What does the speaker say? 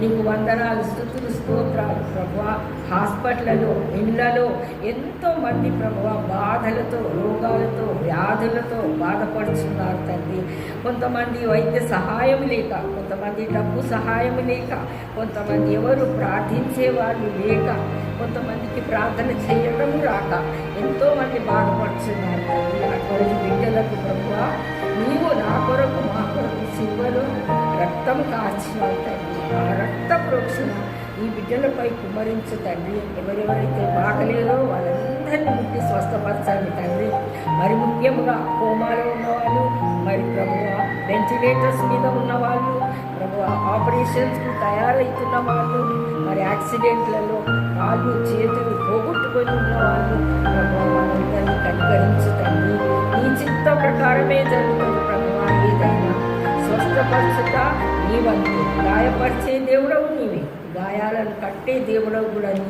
నీకు వందనాలు, స్తుతులు, స్తోత్రాలు ప్రభువా. హాస్పిటల్లో, ఇళ్లలో ఎంతోమంది ప్రభువా బాధలతో, రోగాలతో, వ్యాధులతో బాధపడుతున్నారు తండ్రి. కొంతమంది వైద్య సహాయం లేక, కొంతమంది డబ్బు సహాయం లేక, కొంతమంది ఎవరు ప్రార్థించే వాళ్ళు లేక, కొంతమందికి ప్రార్థన చేయడం రాక ఎంతోమంది బాధపడుతున్నారు తండ్రి. అటువంటి బిడ్డలకు ప్రభువా నీవు నా కొరకు, మా కొరకు సిలువలో రక్తం కార్చినావు తండ్రి. ఆ రక్త ప్రోక్షణ ఈ బిడ్డలపై కుమ్మరించు తండ్రి. ఎవరెవరైతే బాగలేరో వాళ్ళందరినీ ముట్టి స్వస్థపరచండి తండ్రి. మరి ముఖ్యంగా కోమాలో ఉన్నవాళ్ళు, మరి ప్రభువా వెంటిలేటర్స్ మీద ఉన్నవాళ్ళు, ప్రభువా ఆపరేషన్స్కు తయారవుతున్న వాళ్ళు, మరి యాక్సిడెంట్లలో కాళ్ళు చేతులు పోగొట్టుకొని ఉన్నవాళ్ళు, ప్రభువా వాళ్ళందరినీ కనికరించు తండ్రి. నీ చిత్త ప్రకారమే జరుగుతుంది ప్రభువా. ఏదైనా స్వస్థపరచుట నీ వంతు. గాయపరిచే దేవుడవు నీవే, గాయాలను కట్టే దేవుడవు కూడా నీ